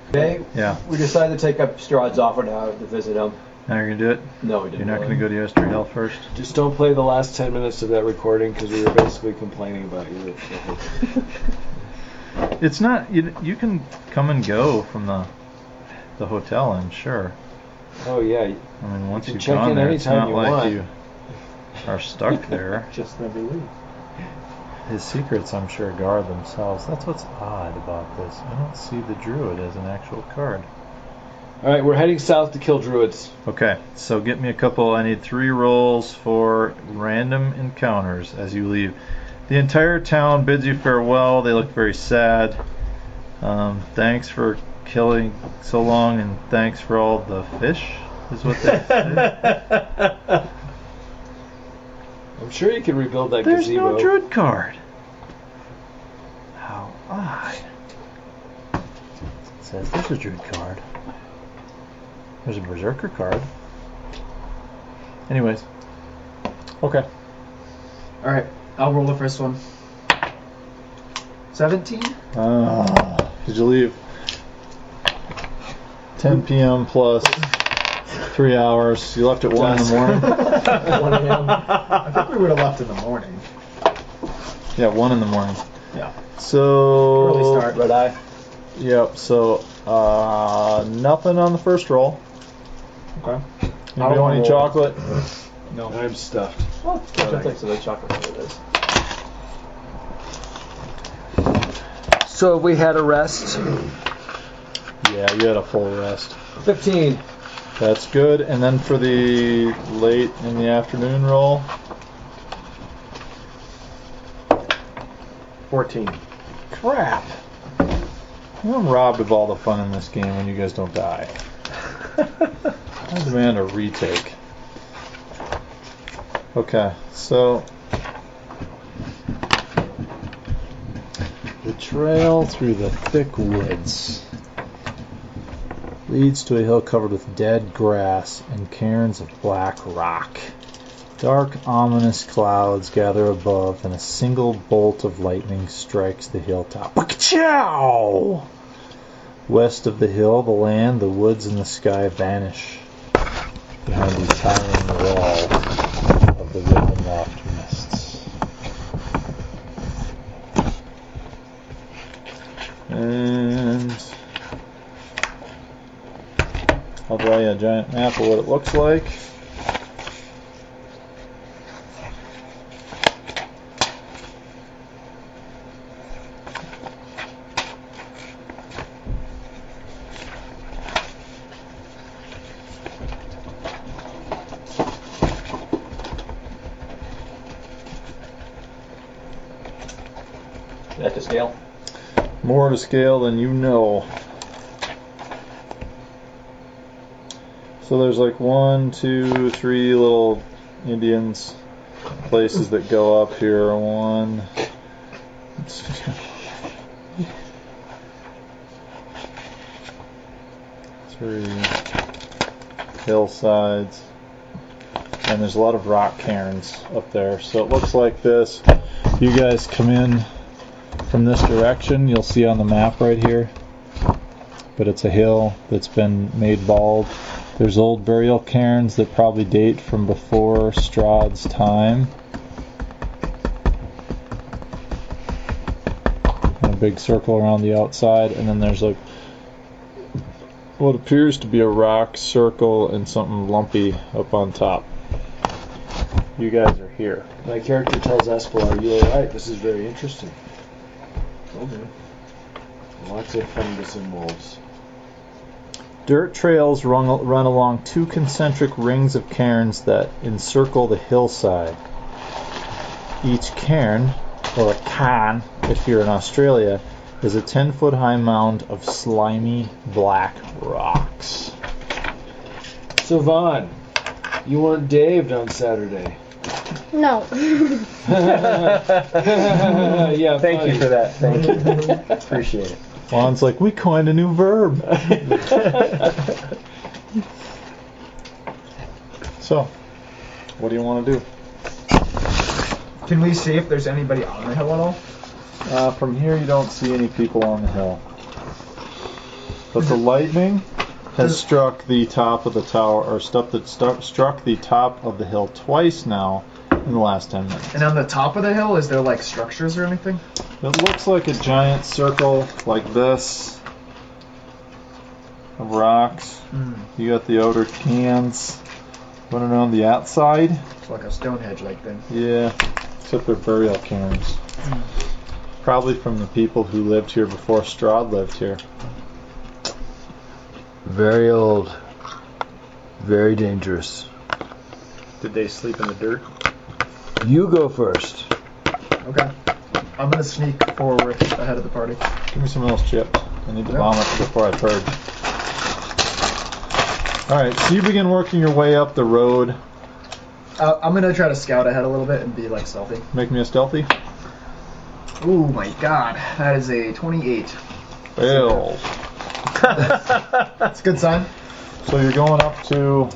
Okay. Yeah. We decided to take up STRAHD's offer now to visit him. Now you're gonna do it? No, we didn't. You're not gonna go to Yester Hill first? Just don't play the last 10 minutes of that recording because we were basically complaining about you. It's not. You can come and go from the hotel, I'm sure. Oh yeah. I mean, once you've check gone in there, it's anytime not you like want. you are stuck there. Just never leave. His secrets, I'm sure, guard themselves. That's what's odd about this. I don't see the druid as an actual card. All right, we're heading south to kill druids. Okay, so get me a couple. I need 3 rolls for random encounters as you leave. The entire town bids you farewell. They look very sad. Thanks for killing so long, and thanks for all the fish, is what they say. I'm sure you can rebuild that There's gazebo. no druid card. How odd. It says there's a druid card. There's a berserker card. Anyways. Okay. Alright, I'll roll the first one. 17? Did you leave 10 p.m. plus 3 hours? You left at 1 in the morning? 1 a.m. I think we would have left in the morning. Yeah, 1 in the morning. Yeah. So... Early start. Red eye. Yep, so nothing on the first roll. Okay. Anybody want any chocolate? No. I'm stuffed. Oh, I don't think so. The chocolate it is. So have we had a rest? Yeah, you had a full rest. 15. That's good. And then for the late in the afternoon roll? 14. Crap. I'm robbed of all the fun in this game when you guys don't die. I demand a retake. Okay, so the trail through the thick woods leads to a hill covered with dead grass and cairns of black rock. Dark, ominous clouds gather above, and a single bolt of lightning strikes the hilltop. Chow! West of the hill, the land, the woods, and the sky vanish behind the towering wall of the Ravenloft mists. And I'll draw you a giant map of what it looks like. Is that to scale? More to scale than you know. So there's like 1, 2, 3 little Indians places that go up here. 1, 2, 3 hillsides, and there's a lot of rock cairns up there. So it looks like this. You guys come in from this direction, you'll see on the map right here, but it's a hill that's been made bald. There's old burial cairns that probably date from before STRAHD's time, and a big circle around the outside, and then there's like what appears to be a rock circle and something lumpy up on top. You guys are here. My character tells Espel, "Are you alright? This is very interesting." Okay. Lots of fungus and wolves. Dirt trails run along 2 concentric rings of cairns that encircle the hillside. Each cairn, or a cairn if you're in Australia, is a 10-foot high mound of slimy black rocks. So Vaughn, you weren't Daved on Saturday. No. Yeah, Thank funny. you for that. Thank you. Appreciate it. Juan's like, we coined a new verb. So, what do you want to do? Can we see if there's anybody on the hill at all? From here, you don't see any people on the hill. but the lightning has struck the top of the tower, or struck the top of the hill twice now in the last 10 minutes. And on the top of the hill, is there like structures or anything? It looks like a giant circle like this of rocks. You got the outer cans running around the outside. It's like a Stonehenge-like thing. Yeah, except they're burial cairns. Probably from the people who lived here before STRAHD lived here. Very old. Very dangerous. Did they sleep in the dirt? You go first. Okay. I'm gonna sneak forward ahead of the party. Give me some of those chips. I need to vomit before I purge. Alright, so you begin working your way up the road. I'm gonna try to scout ahead a little bit and be like stealthy. Make me a stealthy. Oh my god, that is a 28. Fail. That's a good sign. So you're going up to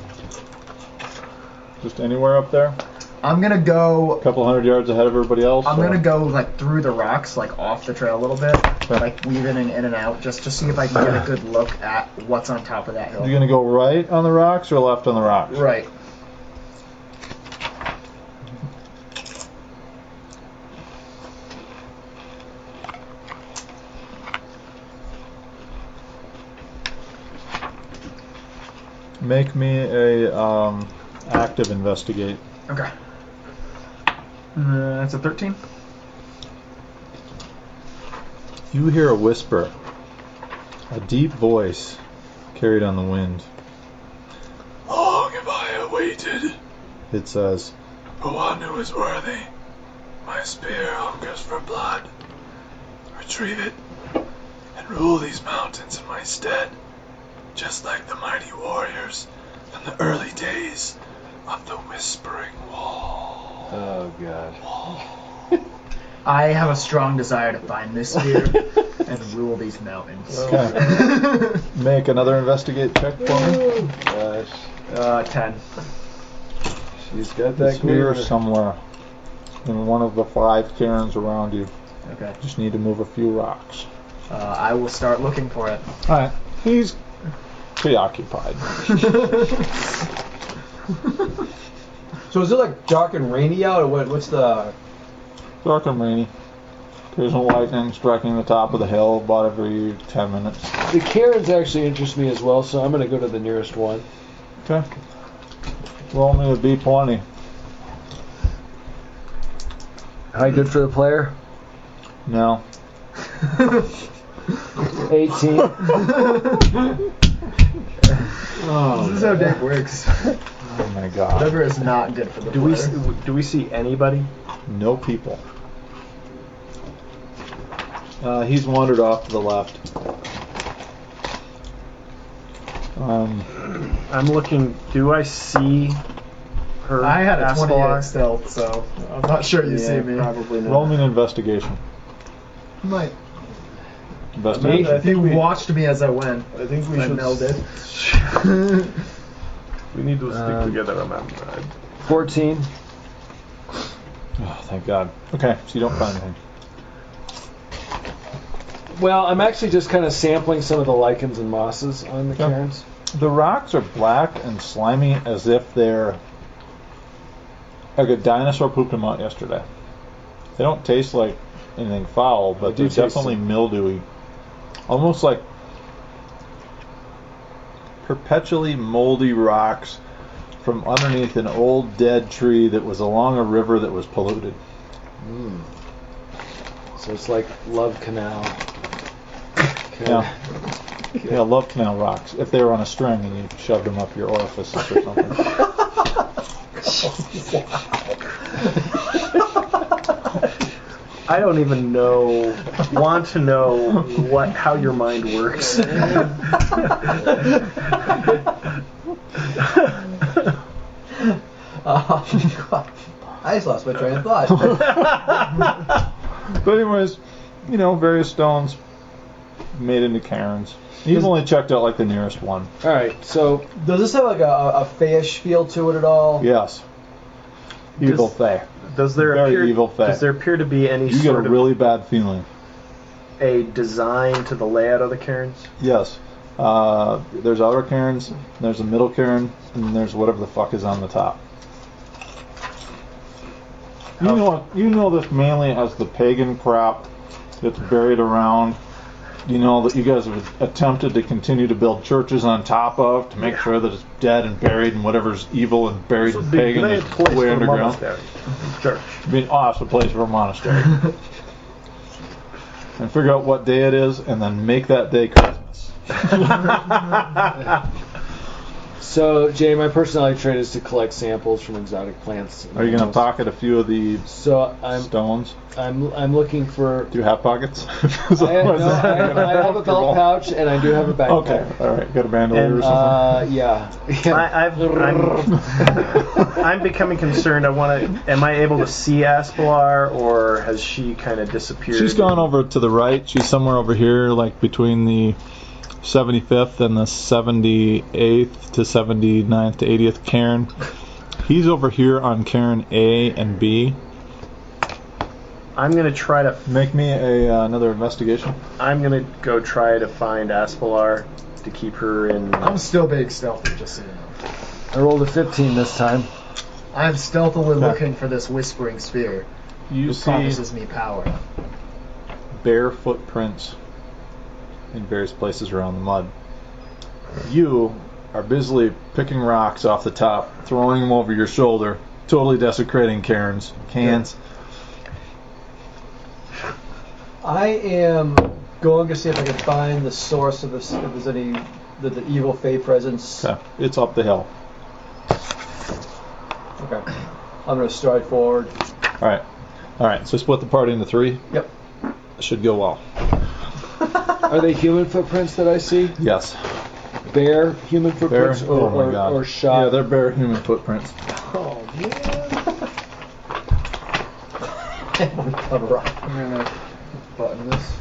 just anywhere up there? I'm gonna go. A couple hundred yards ahead of everybody else? I'm or- gonna go like through the rocks, like off the trail a little bit, like weaving in and out, just to see if I can get a good look at what's on top of that hill. You're gonna go right on the rocks or left on the rocks? Right. Make me a active investigate. Okay. That's a 13. You hear a whisper, a deep voice carried on the wind. Long have I awaited, it says, but one who is worthy. My spear hungers for blood. Retrieve it and rule these mountains in my stead, just like the mighty warriors in the early days of the Whispering Wall. Oh, God. I have a strong desire to find this spear and rule these mountains. Okay. Make another investigate check for me. Gosh. 10. She's got The that spear glitter. somewhere in one of the 5 cairns around you. Okay. Just need to move a few rocks. I will start looking for it. Alright, he's preoccupied. So is it like dark and rainy out, or what's the... Dark and rainy. Occasional lightning striking the top of the hill about every 10 minutes. The cairns actually interest me as well, so I'm going to go to the nearest one. Okay. Roll me a D20. How good for the player? No. 18. This is how Dave works. Oh my god. Whatever is not good for the Do we see anybody? No people. He's wandered off to the left. I'm looking. Do I see her? I had a Aspelon? 28 stealth, so I'm not sure you see me. Probably not. Roll me an investigation. You might. Investigation. I If you think we- watched me as I went, I think we I should. melded. We need to stick together, remember. 14. Oh, thank God. Okay, so you don't find anything. Well, I'm actually just kind of sampling some of the lichens and mosses on the Okay. cairns. The rocks are black and slimy as if they're like a dinosaur pooped them out yesterday. They don't taste like anything foul, but They do they're taste definitely them. mildewy. Almost like perpetually moldy rocks from underneath an old dead tree that was along a river that was polluted. So it's like Love Canal. Yeah. Yeah, love canal rocks. If they were on a string and you shoved them up your orifices or something. I don't even want to know how your mind works. Oh, God. I just lost my train of thought. But anyways, various stones made into cairns. You've only checked out like the nearest one. Alright, so Does this have like a fayish feel to it at all? Yes. Evil Fae. Does there Very appear? evil fae. Does there appear to be any You get a sort of really bad feeling. a design to the layout of the cairns? Yes. There's other cairns, there's a middle cairn, and then there's whatever the fuck is on the top. You know this mainly as the pagan crap that's buried around. You know that you guys have attempted to continue to build churches on top of to make sure that it's dead and buried and whatever's evil and buried and pagan is way underground. Church. It'd be an awesome place for a monastery. And figure out what day it is and then make that day Christmas. So, Jay, my personality trait is to collect samples from exotic plants. Are you going to pocket a few of the stones? I'm looking for. Do you have pockets? I have a belt pouch and I do have a backpack. Okay, all right. Got a bandolier or something? Yeah. I'm becoming concerned. Am I able to see Aspelar, or has she kind of disappeared? She's gone over to the right. She's somewhere over here, like between the 75th and the 78th to 79th to 80th cairn. He's over here on cairn A and B. I'm going to try to... Make me another investigation. I'm going to go try to find Aspelar to keep her in... I'm still being stealthy, just so you know. I rolled a 15 this time. I'm stealthily looking for this whispering spear. You who see promises me power. bare footprints in various places around the mud. You are busily picking rocks off the top, throwing them over your shoulder, totally desecrating cans. I am going to see if I can find the source of this, if there's any the evil Fey presence. Okay. It's up the hill. Okay. I'm going to stride forward. All right. So split the party into three. Yep. Should go well. Are they human footprints that I see? Yes. Bare human footprints or shot? Yeah, they're bare human footprints. Oh, man. I'm gonna button this.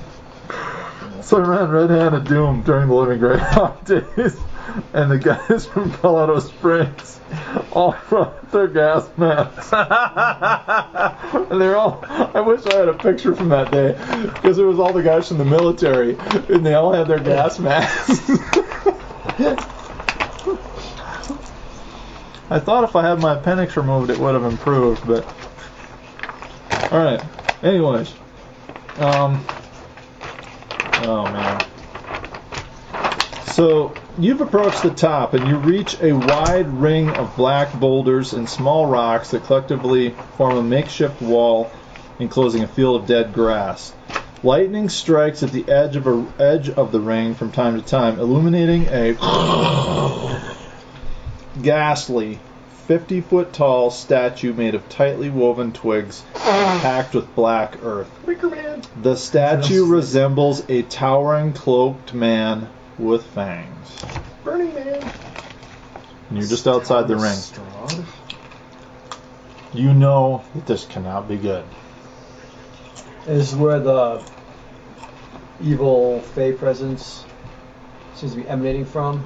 So I ran red-handed Doom during the Living Greyhawk days, and the guys from Colorado Springs all brought their gas masks. And they're all, I wish I had a picture from that day, because it was all the guys from the military, and they all had their gas masks. I thought if I had my appendix removed it would have improved, but... Alright, anyways. Oh man. So, you've approached the top and you reach a wide ring of black boulders and small rocks that collectively form a makeshift wall enclosing a field of dead grass. Lightning strikes at the edge of the ring from time to time, illuminating a ghastly 50-foot-tall statue made of tightly woven twigs packed with black earth. The statue resembles a towering cloaked man with fangs. Burning Man. And you're just outside the ring. STRAHD? You know that this cannot be good. Is where the evil Fey presence seems to be emanating from.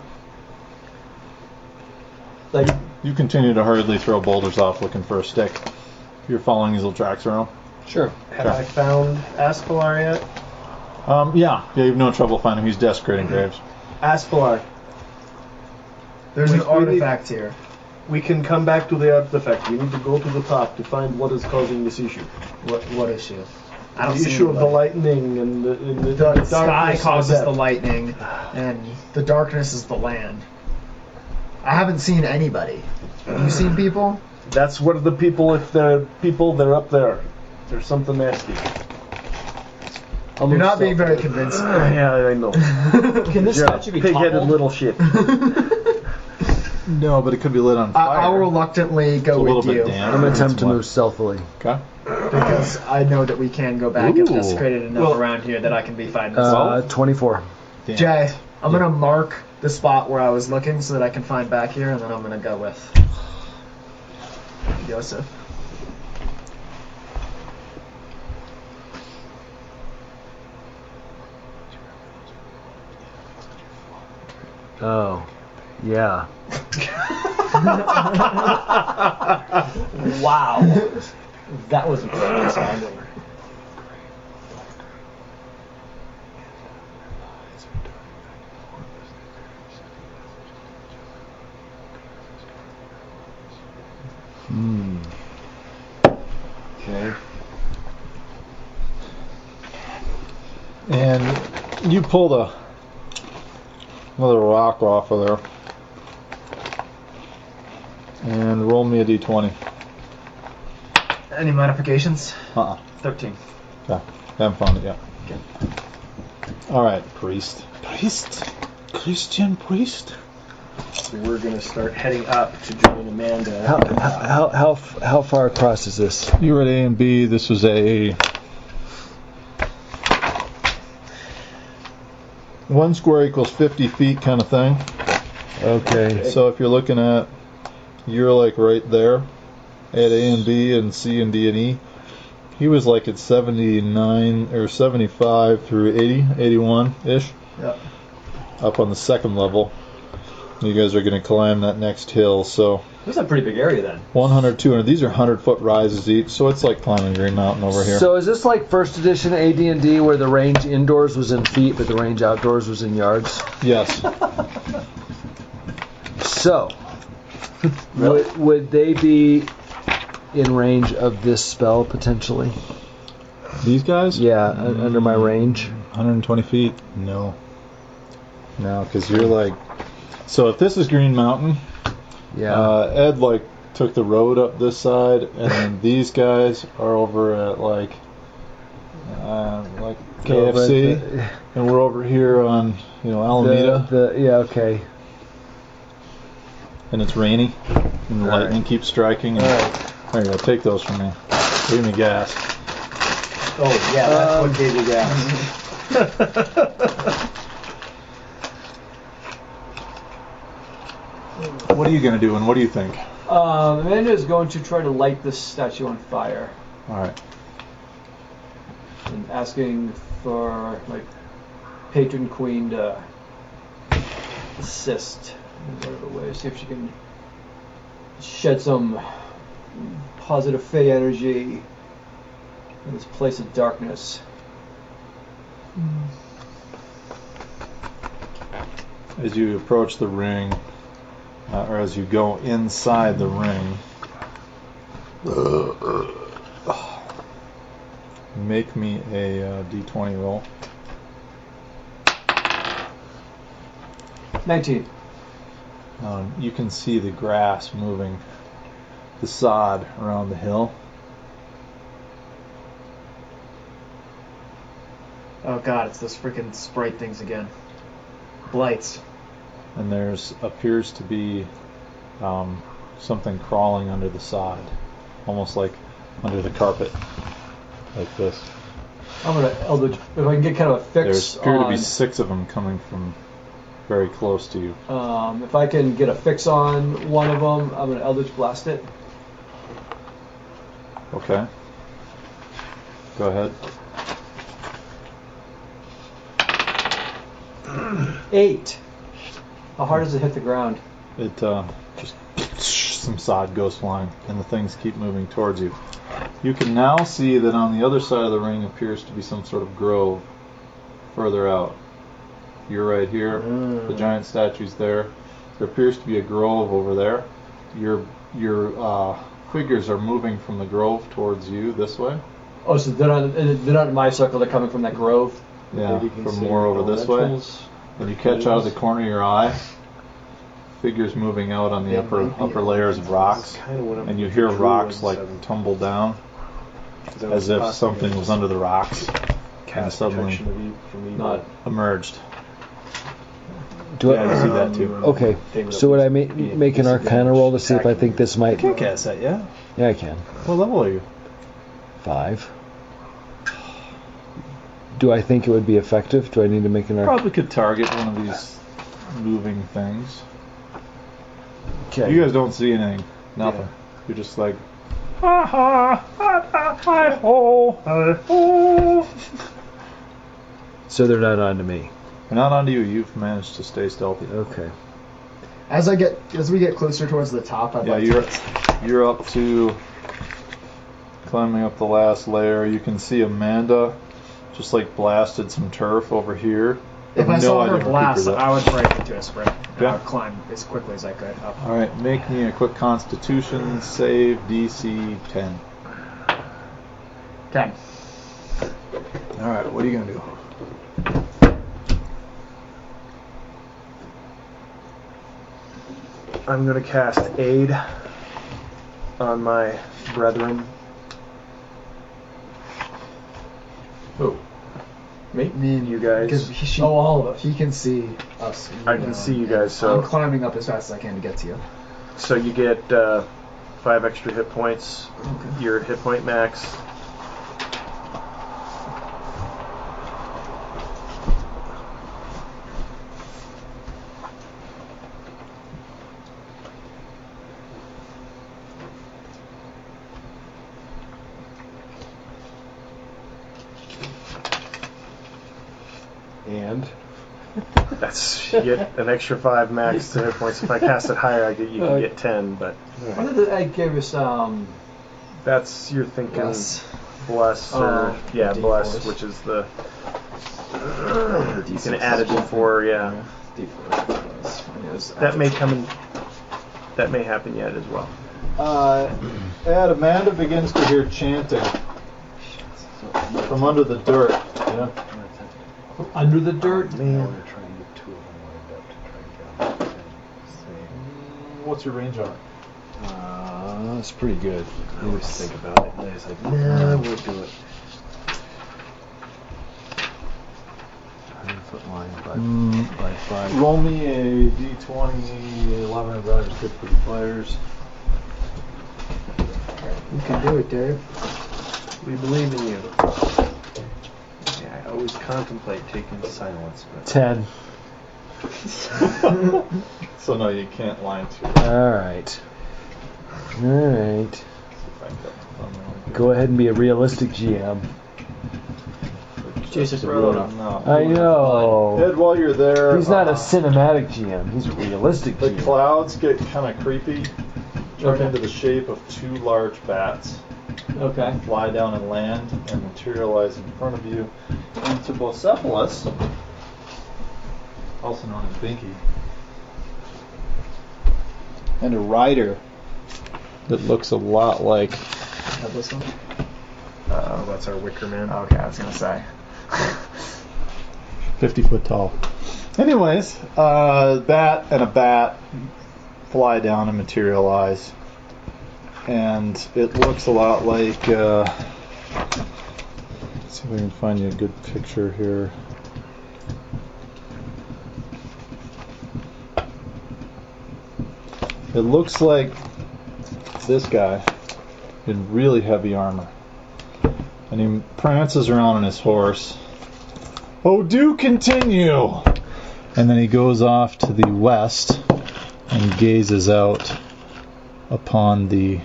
Like, You continue to hurriedly throw boulders off looking for a stick. You're following these little tracks around? Sure. Have I found Aspelar yet? Yeah, you have no trouble finding him. He's desecrating graves. Aspelar. There's an artifact here. We can come back to the artifact. We need to go to the top to find what is causing this issue. What issue? I The don't see issue of the anybody. lightning and the The sky darkness causes of the death. lightning, and the darkness is the land. I haven't seen anybody. Have you seen people? That's what the people, if they're people, they're up there. There's something nasty. You're not being very convincing. Yeah, I know. can this You're a statue be pig-headed toppled? little shit. No, but it could be lit on fire. I'll reluctantly go It's a little with bit you damp. I'm going to attempt to move stealthily. Okay. because I know that we can go back and Ooh. desecrated enough around here that I can be fine. This 24. Damn. Jay, I'm gonna mark the spot where I was looking so that I can find back here, and then I'm gonna go with Joseph. Oh, yeah. Wow. That was incredible sounding. And you pulled another rock off of there. And roll me a d20. Any modifications? 13. Yeah, haven't found it yet. Okay. Alright, priest. Christian priest. So we're gonna start heading up to join Amanda. How far across is this? You were at A and B. This was a 1 square equals 50 feet kind of thing. Okay. So if you're looking at, you're like right there at A and B and C and D and E. He was like at 79 or 75 through 80, 81-ish. Yep. Up on the second level. You guys are going to climb that next hill, so This is a pretty big area then. 100, 200. These are 100-foot rises each, so it's like climbing Green Mountain over here. So is this like first edition AD&D where the range indoors was in feet, but the range outdoors was in yards? Yes. So, would they be in range of this spell potentially? These guys? Yeah, under my range. 120 feet? No. No, because you're like... So if this is Green Mountain, Yeah. Ed like took the road up this side, and then these guys are over at like KFC, and we're over here on Alameda, yeah, okay. and it's rainy, and the lightning keeps striking. And there you go, take those from me. Give me gas. Oh yeah, that's what gave you gas. What are you gonna do, and what do you think? Amanda is going to try to light this statue on fire. All right. And asking for my patron queen to assist in whatever way. See if she can shed some positive fey energy in this place of darkness. As you approach the ring, or as you go inside the ring, make me a d20 roll. 19. You can see the grass moving, the sod around the hill. Oh god, it's those freaking sprite things again. Blights. And there's appears to be something crawling under the sod, almost like under the carpet, like this. I'm gonna Eldritch, if I can get kind of a There fix appear to on, be 6 of them coming from very close to you. if I can get a fix on one of them, I'm gonna Eldritch Blast it. Okay. Go ahead. 8. How hard does it hit the ground? It just some sod goes flying, and the things keep moving towards you. You can now see that on the other side of the ring appears to be some sort of grove further out. You're right here. The giant statue's there. There appears to be a grove over there. Your figures are moving from the grove towards you this way. Oh, so they're not in my circle. They're coming from that grove. Yeah, from more over this way. And you catch out of the corner of your eye figures moving out on the upper layers of rocks, and you hear rocks like tumble down as if something was under the rocks and suddenly Not. emerged. Do Yeah, you see that too. Okay, so would I make an Arcana roll to see if I think this might... Can't cast that yet. Yeah, I can. What level are you? 5. Do I think it would be effective? Do I need to make an Arcana? Probably could target one of these moving things. Okay. You guys don't see anything. Nothing. Yeah. You're just like, ha ha, hi ho, hi ho. So they're not on to me. They're not onto you. You've managed to stay stealthy. Okay. As we get closer towards the top, I'd like you're up to climbing up the last layer. You can see Amanda just like blasted some turf over here. if I saw her blast, up. I would break into a sprint. And Yeah. I would climb as quickly as I could up. All right, make me a quick Constitution save, DC 10. 10. All right, what are you gonna do? I'm going to cast Aid on my brethren. Who? Me? Me and You guys. Because Oh, all of us. he can see us. I can see you guys, so I'm climbing up as fast as I can to get to you. so you get 5 extra hit points. Okay. You're at hit point max. And that's you get an extra 5 max to hit points. If I cast it higher, you can get 10. But What did the egg give us? that's you're thinking Bless. bless Oh, or yeah D4s. bless, which is the you can add a d4. Yeah, D4. that may come in. That may happen yet as well. Ed, Amanda begins to hear chanting from under the dirt. Yeah. Under the dirt? Man, What's your range on it? That's pretty good. I always think about it. And it's like, nah, I won't do it. 100-foot line by 5. Roll me a d20, 11 of that is good for the players. You can do it, Dave. we believe in you. Yeah, I always contemplate taking silence, but 10. So no, you can't line to. Alright. Alright. Go ahead and be a realistic GM. Jesus, brother. No. I know. Ed, while you're there, He's not a cinematic GM. He's a realistic the GM. clouds get kind of creepy, turn into the shape of 2 large bats, Okay. fly down and land, and materialize in front of you into Bocephalus, also known as Binky, and a rider that looks a lot like Have this one? That's our Wicker Man. Okay, I was gonna say. 50 foot tall. Anyways, bat and a bat fly down and materialize, and it looks a lot like. Let's see if I can find you a good picture here. It looks like this guy in really heavy armor, and he prances around on his horse. Oh, do continue! And then he goes off to the west and gazes out upon the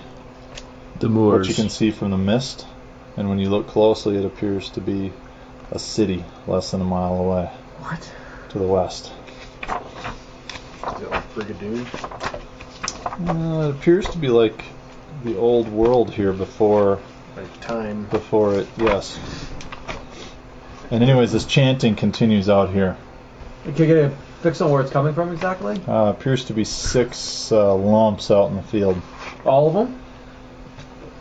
moors. what you can see from the mist. And when you look closely, it appears to be a city less than a mile away. What? To the west. Is it like Brigadoon? It appears to be like the old world here before Like time. it, yes. And anyways, this chanting continues out here. Can you get a fix on where it's coming from exactly? Appears to be 6 lumps out in the field. All of them?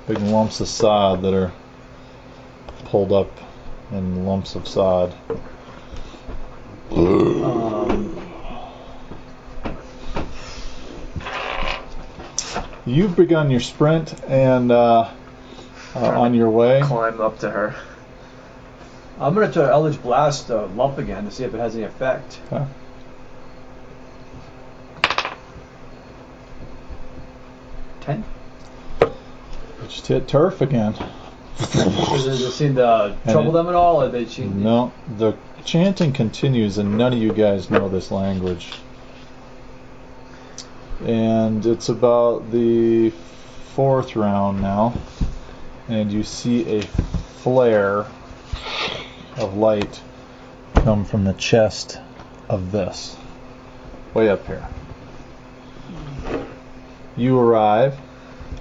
Big lumps of sod that are pulled up in lumps of sod. You've begun your sprint and on your way. Climb up to her. I'm going to try to Eldritch Blast the lump again to see if it has any effect. Okay. Ten? Just hit turf again. Does it seem to trouble them at all? Or they seem No, the chanting continues and none of you guys know this language. And it's about the 4th round now, and you see a flare of light come from the chest of this, way up here. You arrive.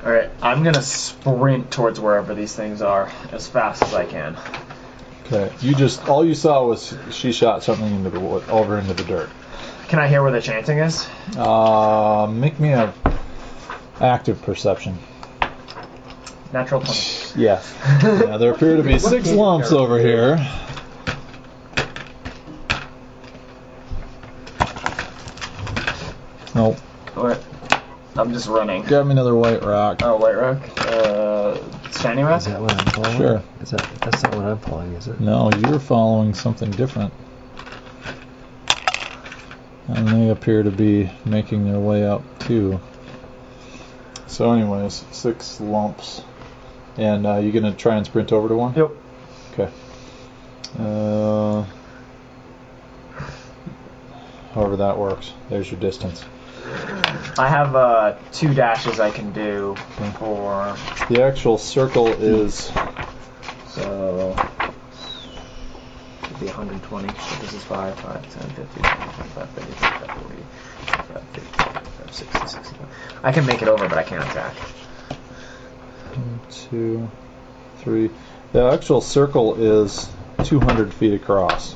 Alright, I'm gonna sprint towards wherever these things are as fast as I can. Okay, all you saw was she shot something into the wood, over into the dirt. Can I hear where the chanting is? Make me a active perception. Natural 20. Yes. Yeah, there appear to be 6 lumps over here. Nope. Alright. I'm just running. Grab me another white rock. Oh, white rock. Shiny rock? Is that what I'm following? Sure. That's not what I'm following, is it? No, you're following something different. And they appear to be making their way up too. So anyways, 6 lumps. And you gonna try and sprint over to one? Yep. Okay. However that works. There's your distance. I have 2 dashes I can do for... The actual circle is... So... It'd be 120. So this is 5, 10, 15, 25, 30, 35, 40, 45, 50, 55, 60, 65. I can make it over, but I can't attack. 1, 2, 3. The actual circle is 200 feet across.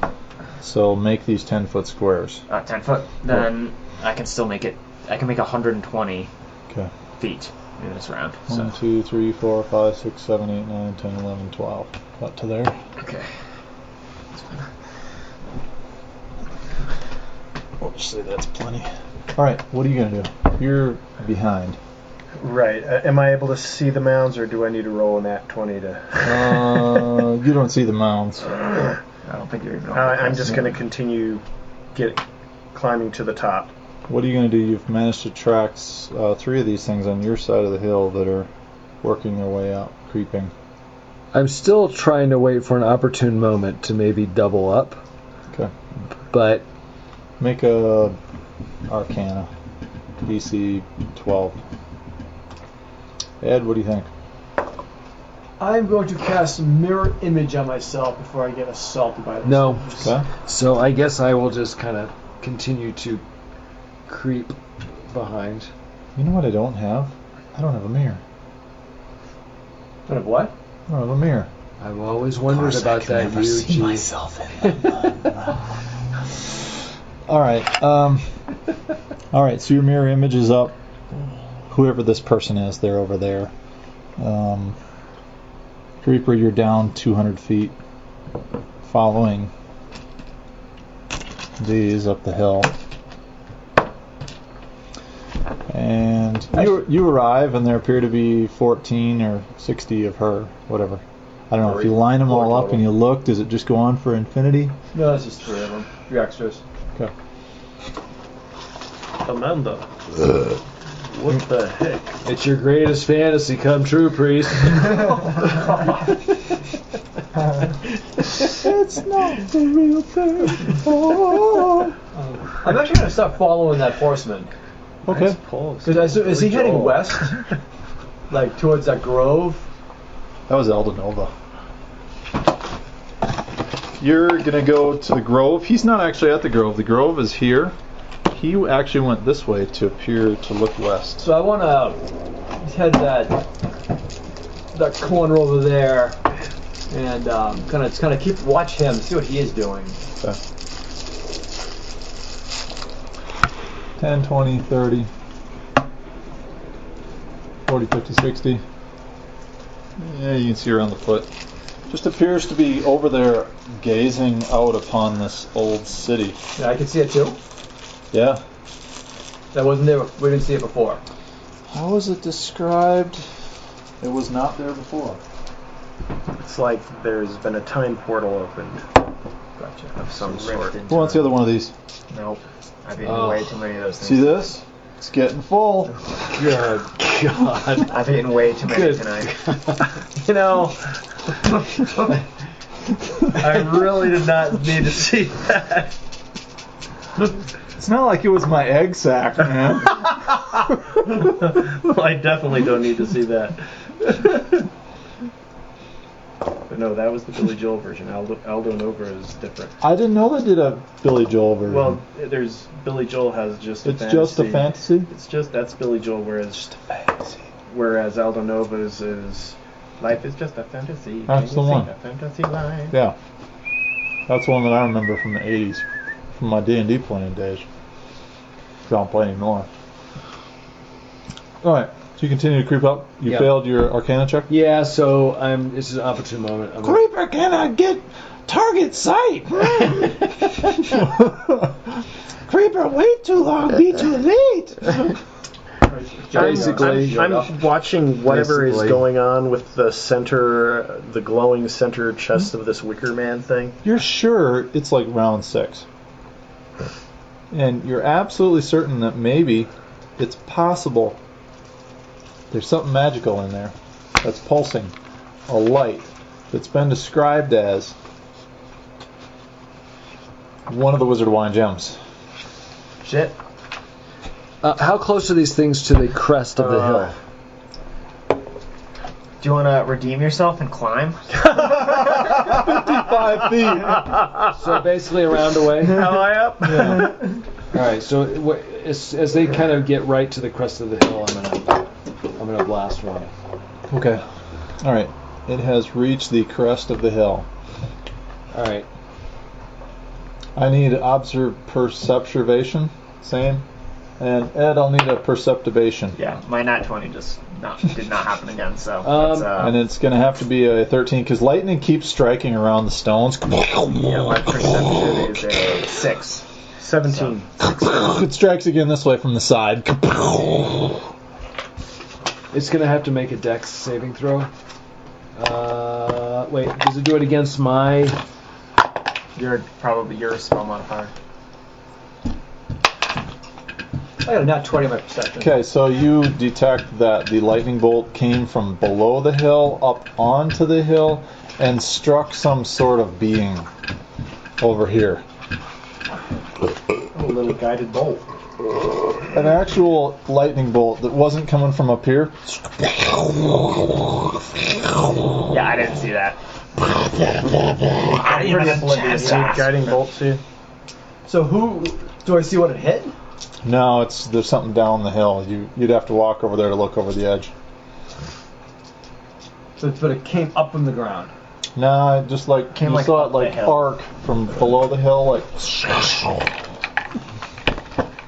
So make these 10-foot squares. 10 foot. Then I can still make it. I can make 120 Okay. feet in this round. 1, 2, 3, 4, 5, 6, 7, 8, 9, 10, 11, 12. Up to there. Okay. We'll just say that's plenty. Alright, what are you going to do? You're behind. Right. Am I able to see the mounds, or do I need to roll an at 20 to... You don't see the mounds. I don't think you're even on I'm just going to continue climbing to the top. What are you going to do? You've managed to track 3 of these things on your side of the hill that are working their way up, creeping. I'm still trying to wait for an opportune moment to maybe double up. Okay. But Make a Arcana. DC 12. Ed, what do you think? I'm going to cast mirror image on myself before I get assaulted by this. no. Okay. So I guess I will just kind of continue to creep behind. You know what I don't have? I don't have a mirror. Kind of what? I don't have a mirror. I've always wondered about that, see Yuji. myself in Alright, alright, so your mirror image is up. Whoever this person is, they're over there. Creeper, you're down 200 feet. Following these up the hill. And you arrive, and there appear to be 14 or 60 of her, whatever. I don't know, if you line them all up and you look, does it just go on for infinity? No, that's just 3 of them. 3 extras. Okay. Amanda. What the heck? It's your greatest fantasy come true, priest. It's not the real thing. Oh. I'm actually going to start following that horseman. Okay. Because is he heading west? Like towards that grove? That was Eldenova. You're going to go to the grove. He's not actually at the grove. The grove is here. He actually went this way to appear to look west. So I want to head that corner over there and kind of keep watch him, see what he is doing. Okay. 10, 20, 30, 40, 50, 60. Yeah, you can see around the foot. Just appears to be over there gazing out upon this old city. Yeah, I can see it too. Yeah. That wasn't there. We didn't see it before. How was it described? It was not there before. It's like there's been a time portal opened Gotcha. of some sort. Who wants the other one of these? Nope. I've eaten way too many of those things. See this? It's getting full. Good God. I've eaten way too many Good tonight. You know, I really did not need to see that. It's not like it was my egg sack, man. Well, I definitely don't need to see that. But no, that was the Billy Joel version. Aldo Nova is different. I didn't know they did a Billy Joel version. Well, there's Billy Joel has just a it's fantasy. just a fantasy? It's just that's Billy Joel, whereas Aldo Nova's is life is just a fantasy. That's Can the you one. see a fantasy life? Yeah. That's one that I remember from the 80s. From my D&D playing days. I don't play anymore. Alright, so you continue to creep up. You Yeah. failed your Arcana check? Yeah, so this is an opportune moment. Creeper cannot get target sight! Creeper, wait too long, be too late! Basically, I'm watching whatever is Basically. going on with the glowing center chest of this Wicker Man thing. You're sure it's like round 6. And you're absolutely certain that maybe it's possible there's something magical in there that's pulsing a light that's been described as one of the Wizard of Wine gems. Shit. how close are these things to the crest of the hill? Do you want to redeem yourself and climb? 55 feet. So basically a round away. How high up? Yeah. All right. So as they kind of get right to the crest of the hill, I'm gonna blast from it. Okay. All right. It has reached the crest of the hill. All right. I need perception. Same. And Ed, I'll need a perceptivation. Yeah, my nat 20 just did not happen again, so And it's going to have to be a 13 because lightning keeps striking around the stones. yeah, my perception is a 6. 17. It strikes again this way from the side. It's gonna have to make a dex saving throw. Wait, does it do it against my? You're probably your spell modifier. I got a nat 20 on my perception. Okay, so you detect that the lightning bolt came from below the hill up onto the hill and struck some sort of being over here. A little guided bolt. An actual lightning bolt that wasn't coming from up here. Yeah, I didn't see that. I'm pretty oblivious. Guiding bolt too. So who do I see what it hit? No, there's something down the hill. You'd have to walk over there to look over the edge. But it came up from the ground. Nah, just like Came you like saw up it like the hill. arc from below the hill, like.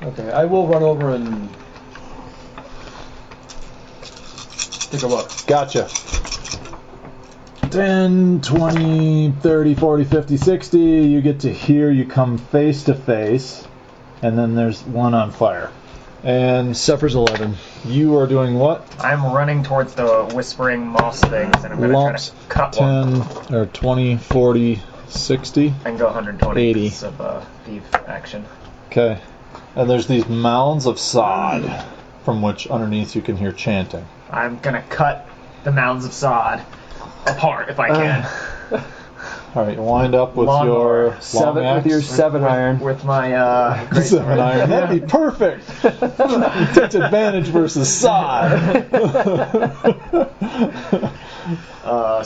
Okay, I will run over and take a look. Gotcha. 10, 20, 30, 40, 50, 60. You get to here. You come face to face, and then there's one on fire. And Suffers 11. you are doing what? I'm running towards the whispering moss things, and I'm going to try Lumps. to cut one 10 or 20, 40, 60. and go 120 80. because of thief action. Okay. And there's these mounds of sod from which underneath you can hear chanting. I'm going to cut the mounds of sod apart if I can. All right, you wind up with Lawnmower. your long Seven axe. with your 7 iron. With my great 7 iron. That'd be perfect. Takes advantage versus sod.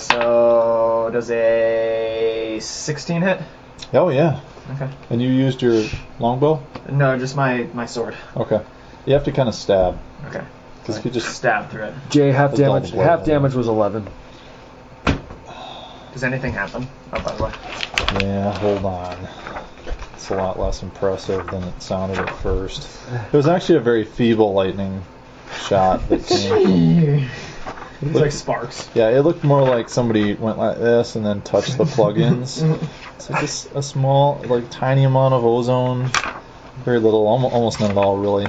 So does a 16 hit? Oh yeah. Okay. And you used your longbow? No, just my sword. Okay. You have to kind of stab. Okay. Because if you just Stab through it. Jay, half The damage. double Half blow. damage was 11. Does anything happen? Oh, by the way. Yeah, hold on. It's a lot less impressive than it sounded at first. It was actually a very feeble lightning shot that came. It's like sparks. Yeah, it looked more like somebody went like this and then touched the plugins. It's like a small, like tiny amount of ozone. Very little, almost none at all, really.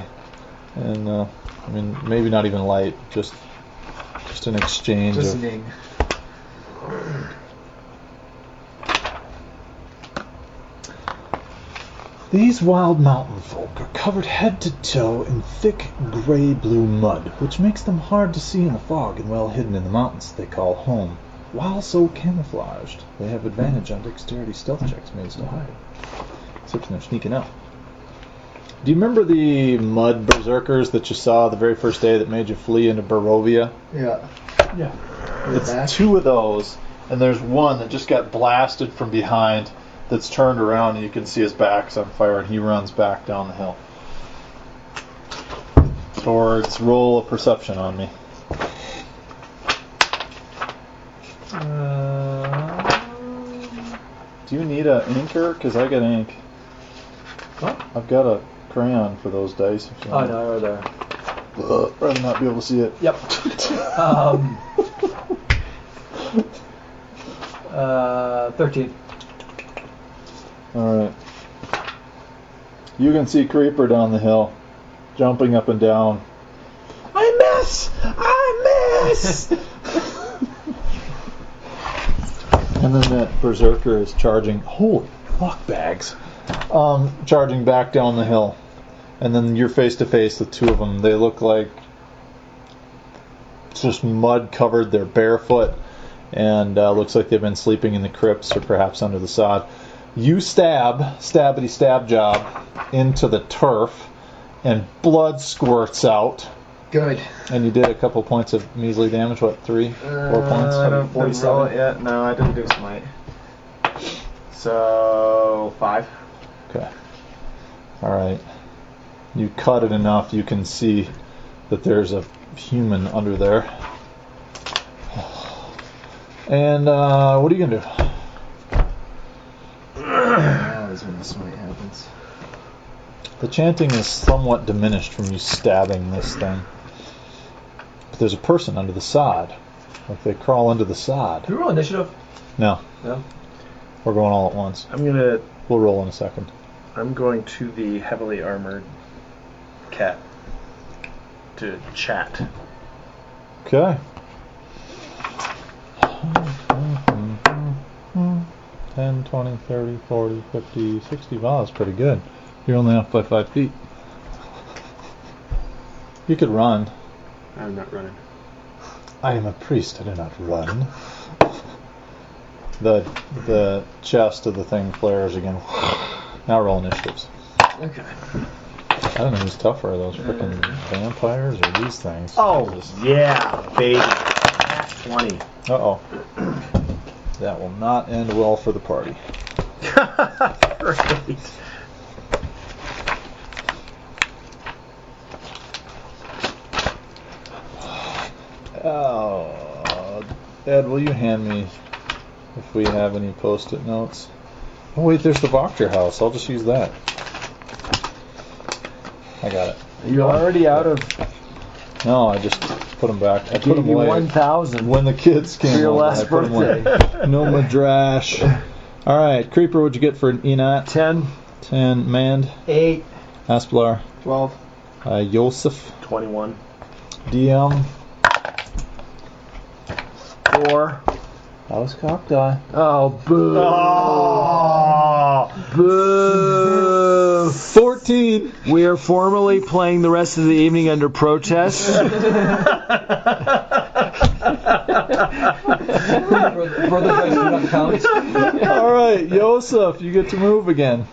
And I mean, maybe not even light, just an exchange Just of. ning. These wild mountain folk are covered head to toe in thick gray-blue mud, which makes them hard to see in the fog and well hidden in the mountains they call home. While so camouflaged, they have advantage on dexterity stealth checks made to hide. Except when they're sneaking out. Do you remember the mud berserkers that you saw the very first day that made you flee into Barovia? Yeah. Yeah. It's 2 of those, and there's one that just got blasted from behind that's turned around and you can see his back's on fire and he runs back down the hill. Towards roll a perception on me. Do you need an inker? Because I got ink. What? I've got a crayon for those dice. If you Oh want. no, right there. Rather not be able to see it. Yep. 13. Alright. You can see Creeper down the hill, jumping up and down. miss! I miss! And then that berserker is charging. Holy fuck bags! Charging back down the hill. And then you're face to face with two of them. They look like it's just mud covered. They're barefoot. And looks like they've been sleeping in the crypts or perhaps under the sod. You stabbity stab job into the turf, and blood squirts out. Good. And you did a couple points of measly damage. What, 3, 4 points? I don't 47. roll it yet. No, I didn't do smite. So 5. Okay. All right. You cut it enough, you can see that there's a human under there. And what are you gonna do? That is when the smite happens. The chanting is somewhat diminished from you stabbing this thing. But there's a person under the sod. Like they crawl into the sod. Do we roll initiative? No. No. We're going all at once. We'll roll in a second. I'm going to the heavily armored cat to chat. Okay. 10, 20, 30, 40, 50, 60. Wow, that's pretty good. You're only off by 5 feet. You could run. I'm not running. I am a priest, I do not run. The chest of the thing flares again. Now roll initiatives. Okay. I don't know who's tougher, those freaking vampires or these things. Oh, yeah, baby. 20. Uh-oh. That will not end well for the party. Great. Oh, Ed, will you hand me if we have any post-it notes? Oh wait, there's the Voctor house. I'll just use that. I got it. You're already out of. No, I just put them back. I put Gave them you away 1,000 when the kids came for your over, last I put 'em away. birthday. No madrash. All right, Creeper, what'd you get for an ENAT? 10. 10. Mand. 8. Asplar. 12. Yosef. 21. DM. 4. That was cock die. Oh, boo. Oh! Boo. 14. We are formally playing the rest of the evening under protest. Brother dice do not count. All right, Yosef, you get to move again.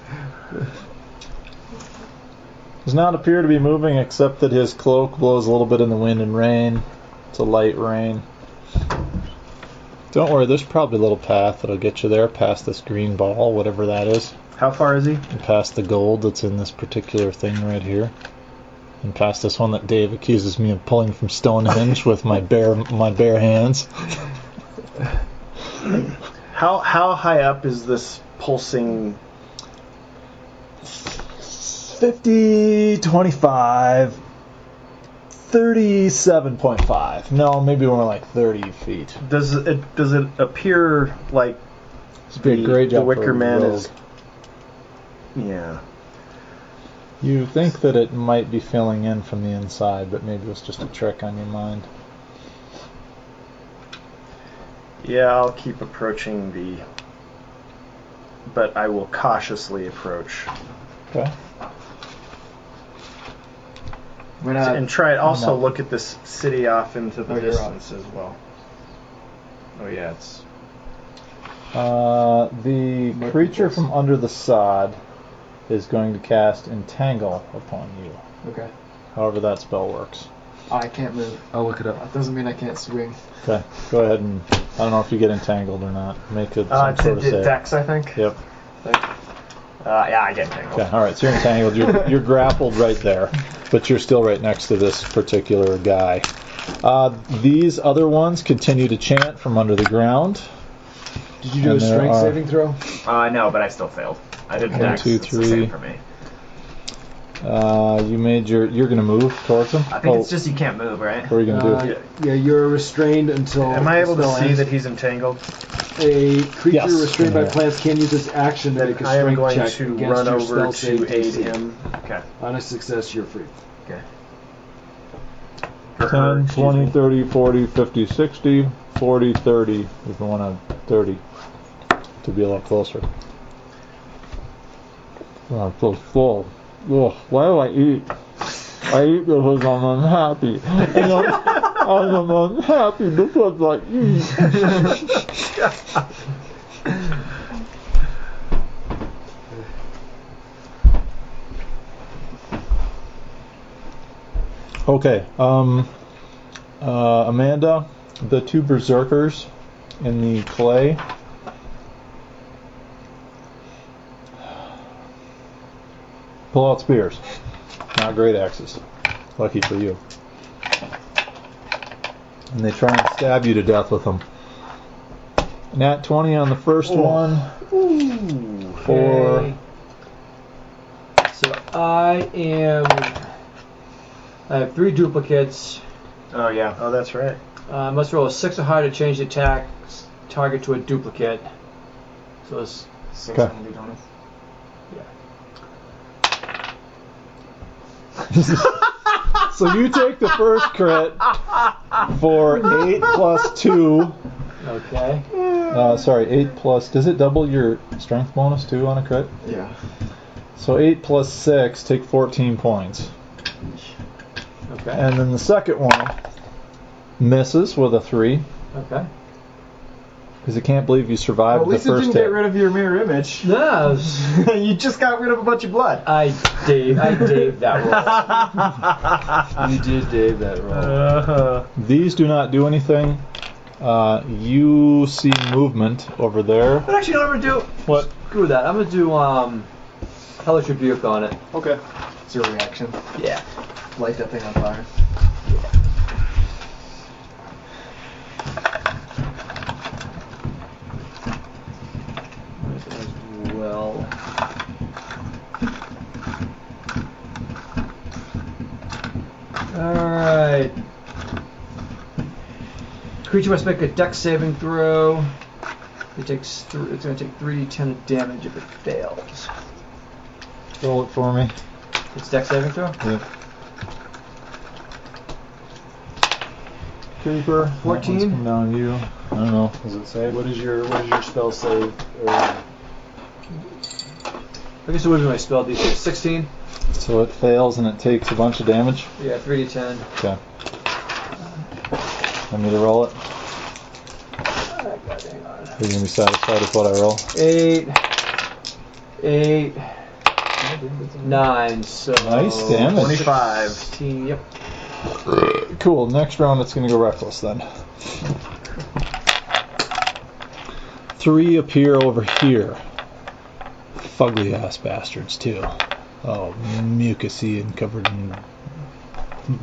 Does not appear to be moving except that his cloak blows a little bit in the wind and rain. It's a light rain. Don't worry, there's probably a little path that'll get you there past this green ball, whatever that is. How far is he? And past the gold that's in this particular thing right here. And past this one that Dave accuses me of pulling from Stonehenge with my bare hands. How high up is this pulsing? 50, 25, 37.5. No, maybe more like 30 feet. Does it appear like It's be a great job the Wicker for a Man rogue. is? Yeah. You think that it might be filling in from the inside, but maybe it was just a trick on your mind. Yeah, I'll keep approaching but I will cautiously approach. Okay. And try to also no. look at this city off into the Oh, you're distance as well. Oh yeah, it's The creature from under the sod is going to cast Entangle upon you. okay. However that spell works. I can't move. I'll look it up. That doesn't mean I can't swing. Okay, go ahead and I don't know if you get entangled or not. Make it some It's sort of save. Dex, I think. Yep. Yeah, I get entangled. Okay. All right. So you're entangled. You're grappled right there, but you're still right next to this particular guy. These other ones continue to chant from under the ground. Did you do a And there strength are- saving throw? No, but I still failed. I did 1, Dex. 2, It's the same 3. for me. You made you're going to move towards him. I think it's just you can't move, right? What are you going to do? Yeah, you're restrained until. Am I able to spell see ends. that he's entangled? A creature Yes. restrained by Yeah. plants can use this action to Then make a I am strength going check to against run your over spell to save aid DC. him. Okay. On a success, you're free. Okay. 10, 20, 30, 40, 50, 60, 40, 30. If you want to 30 to be a lot closer. Oh, I'm so full. Ugh, why do I eat? I eat because I'm unhappy. And I'm unhappy because I eat. Okay, Amanda, the two berserkers in the clay. Pull out spears, not great axes. Lucky for you. And they try and stab you to death with them. Nat 20 on the first one. Ooh, For okay. So I have 3 duplicates. Oh yeah. Oh, that's right. I must roll a 6 or higher to change the attack target to a duplicate. So it's 6 Okay. on D20. So you take the first crit for 8 plus 2. Okay. Sorry, 8 plus. Does it double your strength bonus too on a crit? Yeah. So 8 plus 6, take 14 points. Okay. And then the second one misses with a 3. Okay. Because I can't believe you survived Well, at least the it first didn't hit. get rid of your mirror image. No, You just got rid of a bunch of blood. I Dave that roll. You did Dave that roll. These do not do anything. You see movement over there. But actually, I'm gonna do. What? Screw that. I'm gonna do Hellish Rebuke on it. Okay. Zero reaction. Yeah. Light that thing on fire. As well. All right. Creature must make a Dex saving throw. It takes it's going to take 3d10 damage if it fails. Roll it for me. It's Dex saving throw. Yep. Creeper. 14? Come down to you. I don't know. Does it say? What does your spell save? I guess it would be my spell DC. 16. So it fails and it takes a bunch of damage. Yeah, 3d10. Okay. Want me to roll it? God, hang on. Are you gonna be satisfied with what I roll? 8, 9. So Nice damage. 25. 16. Yep. Cool. Next round, it's gonna go reckless then. 3 appear over here. Fugly ass bastards too. Oh, mucusy and covered in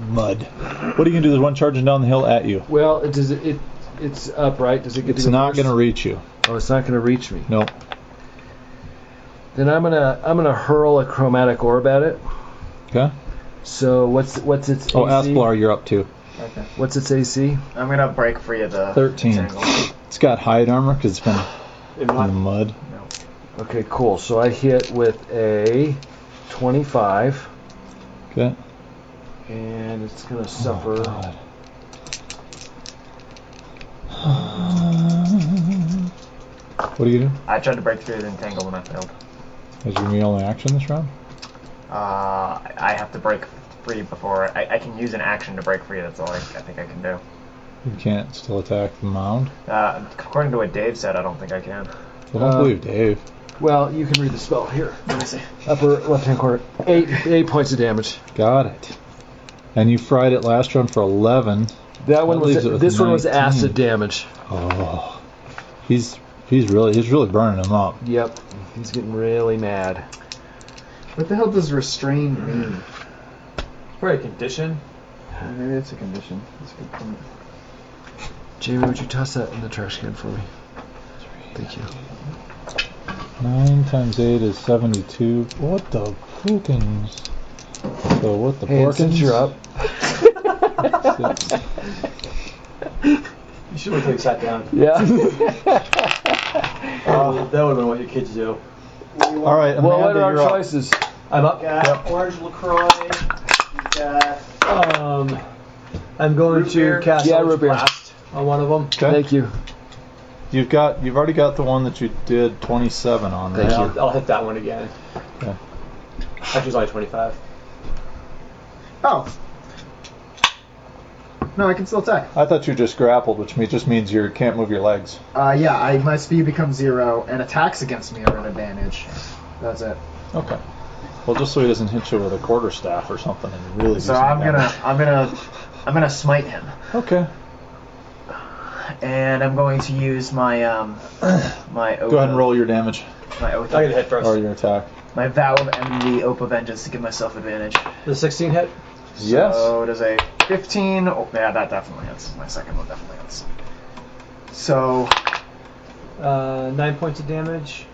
mud. What are you gonna do? There's one charging down the hill at you. Well, it's up, right? Does it get? It's to go not first? gonna reach you. Oh, it's not gonna reach me. Nope. Then I'm gonna hurl a chromatic orb at it. Okay. So what's its Oh, AC? Asplar, you're up too. Okay. What's its AC? I'm gonna break free of the 13. tangle. It's got hide armor because it's been in the mud. Okay, cool. So I hit with a 25, Okay. and it's gonna suffer. What do you do? I tried to break through the entangle and I failed. Is your only action this round? I have to break free before I can use an action to break free. That's all I think I can do. You can't still attack the mound? According to what Dave said, I don't think I can. I don't believe Dave. Well, you can read the spell here. Let me see. Upper left-hand corner. 8 points of damage. Got it. And you fried it last round for 11. That one was. leaves it with This one was 19. acid damage. Oh, he's really burning him up. Yep. He's getting really mad. What the hell does restrain mean? Probably a condition. Maybe it's a condition. That's a good point. Jamie, would you toss that in the trash can for me? Thank you. 9 times 8 is 72. What the pookins? So what the Hey, and since porkins? you're up, You should have taken sat down. yeah. That would have been what your kids do. All right, Well, what Amanda, are our you're up. choices? I'm up. Got orange LaCroix. You got I'm going Root to beer? cast Yeah, Eldritch root beer. Blast on one of them. Okay. Thank you. You've already got the one that you did 27 on. Right? Thank you. I'll hit that one again. Okay. Actually, it's only 25. Oh. No, I can still attack. I thought you just grappled, which just means you can't move your legs. Yeah, my speed becomes 0, and attacks against me are an advantage. That's it. Okay. Well, just so he doesn't hit you with a quarterstaff or something and really. So do some damage. I'm gonna smite him, Okay. and I'm going to use my my oath. Go ahead and roll your damage My oath. I get hit first. or your attack. My vow of envy, oath of vengeance to give myself advantage. The 16 hit. Yes. So it is a 15. Oh, yeah, that definitely hits. My second one definitely hits. So 9 points of damage.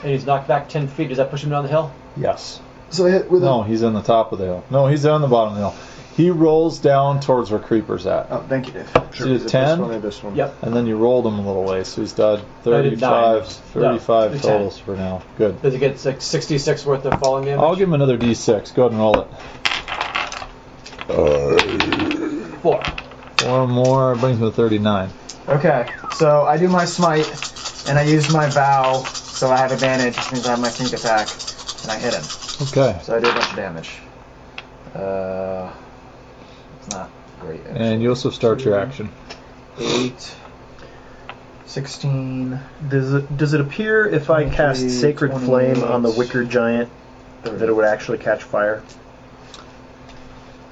And he's knocked back 10 feet. Does that push him down the hill? Yes. I hit with No, he's on the top of the hill. No, he's on the bottom of the hill. He rolls down towards where Creeper's at. Oh, thank you, Dave. So you did Is it 10, this one or this one? Yep. and then you rolled him a little way, so he's done I did 35, nine. 35 No, totals for now. Good. Does he get like 66 worth of falling damage? I'll give him another d6. Go ahead and roll it. 4. 4 more brings me to 39. Okay, so I do my smite, and I use my vow, so I have advantage, which means I have my sneak attack, and I hit him. Okay. So I do a bunch of damage. It's not great. Actually. And you also start your action. 8, 16. Does it appear if I cast 23, Sacred Flame on the 28, Wicker Giant that it would actually catch fire?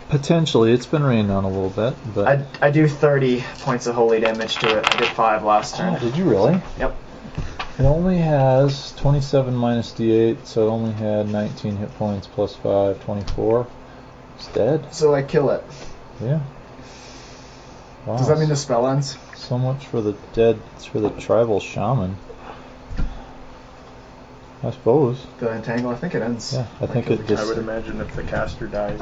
Potentially. It's been raining on a little bit, but... I do 30 points of holy damage to it. I did 5 last turn. Oh, did you really? Yep. It only has 27 minus d8, so it only had 19 hit points plus 5, 24. It's dead. So I kill it. Yeah. Wow. Does that mean the spell ends? So much for the dead, for the tribal shaman. I suppose. The entangle? I think it ends. Yeah, I think it I just... would imagine if the caster dies.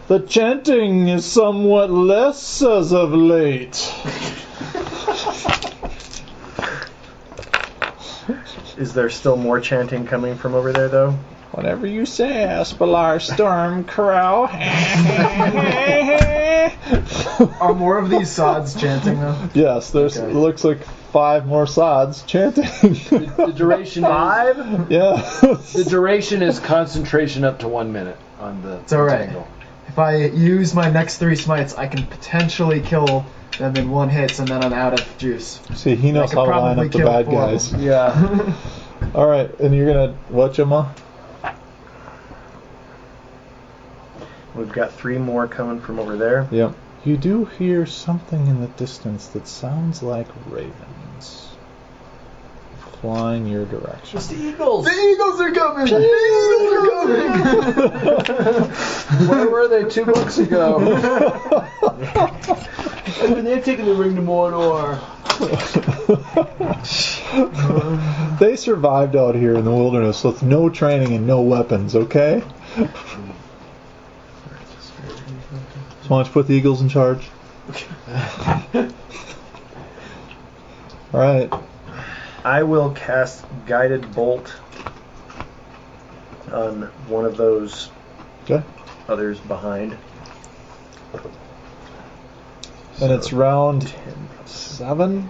The chanting is somewhat less as of late. Is there still more chanting coming from over there, though? Whatever you say, Aspelar Storm Crow. Are more of these sods chanting though? Yes, there's. Okay. It looks like 5 more sods chanting. The duration is, 5? Yeah. the duration is concentration up to 1 minute on the It's alright. entangle. If I use my next 3 smites, I can potentially kill them in 1 hit, and then I'm out of juice. See, he knows I could how to line probably up the kill bad 4 of guys. them. Yeah. All right, and you're gonna what, Gemma? We've got 3 more coming from over there. Yep. You do hear something in the distance that sounds like ravens flying your direction. It's the Eagles! The Eagles are coming! The Eagles are coming! Where were they 2 books ago? They've taken the ring to Mordor. They survived out here in the wilderness with no training and no weapons, okay? So why don't you put the Eagles in charge? Alright. I will cast Guided Bolt on one of those Okay. others behind. And it's round 7,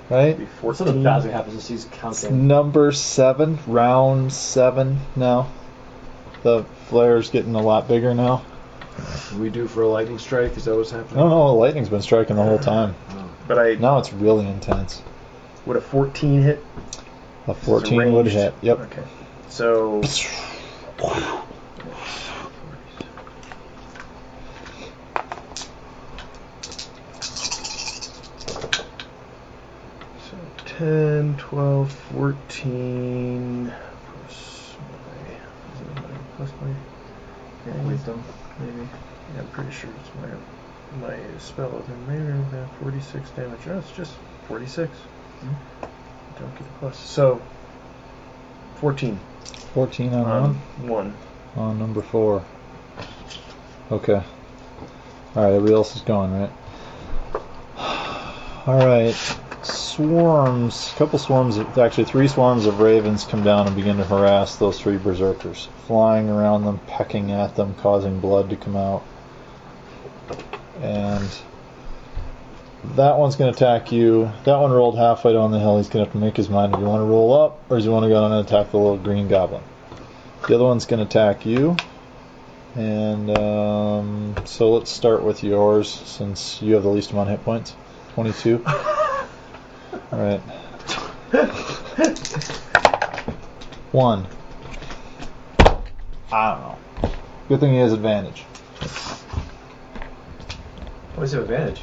right? Be What's the 14. bad thing happens is he's It's counting. number 7, round 7 now. The flare's getting a lot bigger now. We do for a lightning strike? Is that what's happening? No, the lightning's been striking the whole time. But I Now it's really intense. would a 14 hit? A 14 would ranged. hit. Yep. Okay. So so 10, 12, 14 plus my Wisdom, maybe. yeah, I'm pretty sure it's my spell. Then maybe 46 damage. Oh, it's just 46. Don't get a plus. So 14 14 on on one. 1. On number 4. Okay. Alright, everybody else is gone, right? Alright. Swarms. Couple swarms, actually 3 swarms of ravens come down and begin to harass those 3 berserkers. Flying around them, pecking at them, causing blood to come out. And that one's going to attack you. That one rolled halfway down the hill. He's going to have to make his mind. Do you want to roll up, or does he want to go down and attack the little green goblin? The other one's going to attack you. And so let's start with yours, since you have the least amount of hit points. 22. Alright. 1. I don't know. Good thing he has advantage. What's the advantage?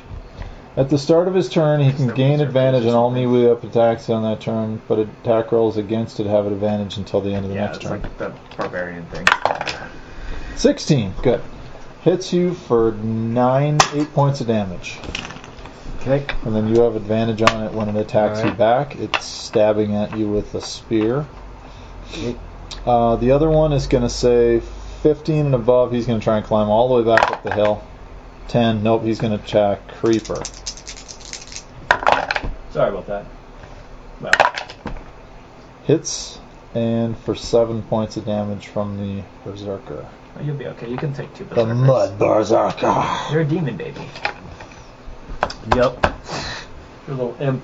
At the start of his turn, he can gain advantage on all melee up attacks on that turn, but attack rolls against it have an advantage until the end of the next it's turn. like the barbarian thing. 16. Good. Hits you for 8 points of damage. Okay. And then you have advantage on it when it attacks you back. It's stabbing at you with a spear. The other one is going to say 15 and above. He's going to try and climb all the way back up the hill. 10. Nope, he's going to attack Creeper. Sorry about that. Well, Hits, and for 7 points of damage from the Berserker. Oh, you'll be okay. You can take 2 The berserkers. Mud Berserker. You're a demon, baby. Yep. your little imp.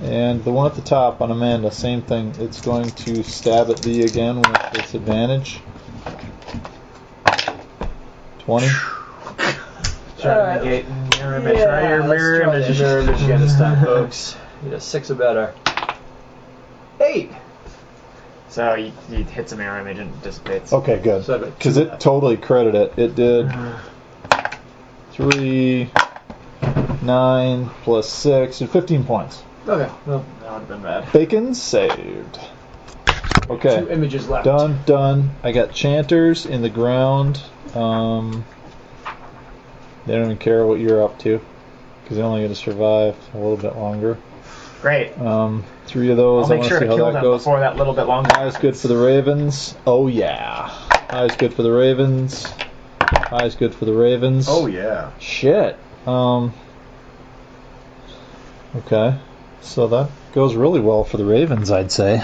And the one at the top on Amanda, same thing. It's going to stab at thee again with its advantage. 20. Try to negate mirror image. Try your mirror image. Mirror image again this time, folks. Need a 6 or better. 8. So you hit some mirror image and it dissipates. Okay, good. So I've got Because 2 it left. totally credited it. It did 3, 9 plus 6, and 15 points. Okay, well, That would have been bad. Bacon saved. Okay. 2 images left. Done. I got chanters in the ground. They don't even care what you're up to, because they're only going to survive a little bit longer. Great. 3 of those. I'll make I want sure to to see kill how that them goes. before that little bit longer. Eyes good for the Ravens. Oh yeah. Eyes good for the Ravens. Eyes good for the Ravens. Oh yeah. Shit. Okay. So that goes really well for the Ravens, I'd say.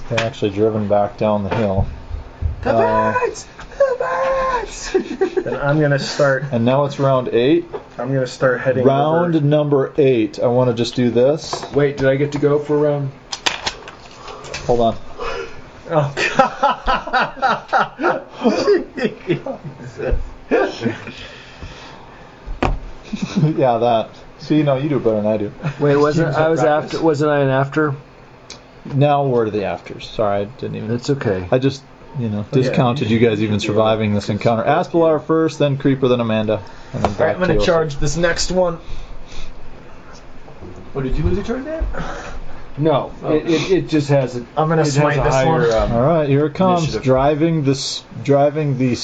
They're actually driven back down the hill. The birds! The birds! Then I'm gonna start. And now it's round 8. I'm gonna start heading Round over. number 8. I want to just do this. Wait, did I get to go for a round? Hold on. Oh Yeah, that. See, no, you do better than I do. Wait, wasn't I was practice. after? Wasn't I an after? Now we're to the afters. Sorry, I didn't even. It's okay. I just, discounted you guys even surviving this encounter. Aspelar first, then Creeper, then Amanda. And then Alright, I'm gonna charge this next one. What, did you lose your turn there? No, it just has a. I'm gonna it has smite a this higher, one. Alright, here it comes. Initiative. Driving the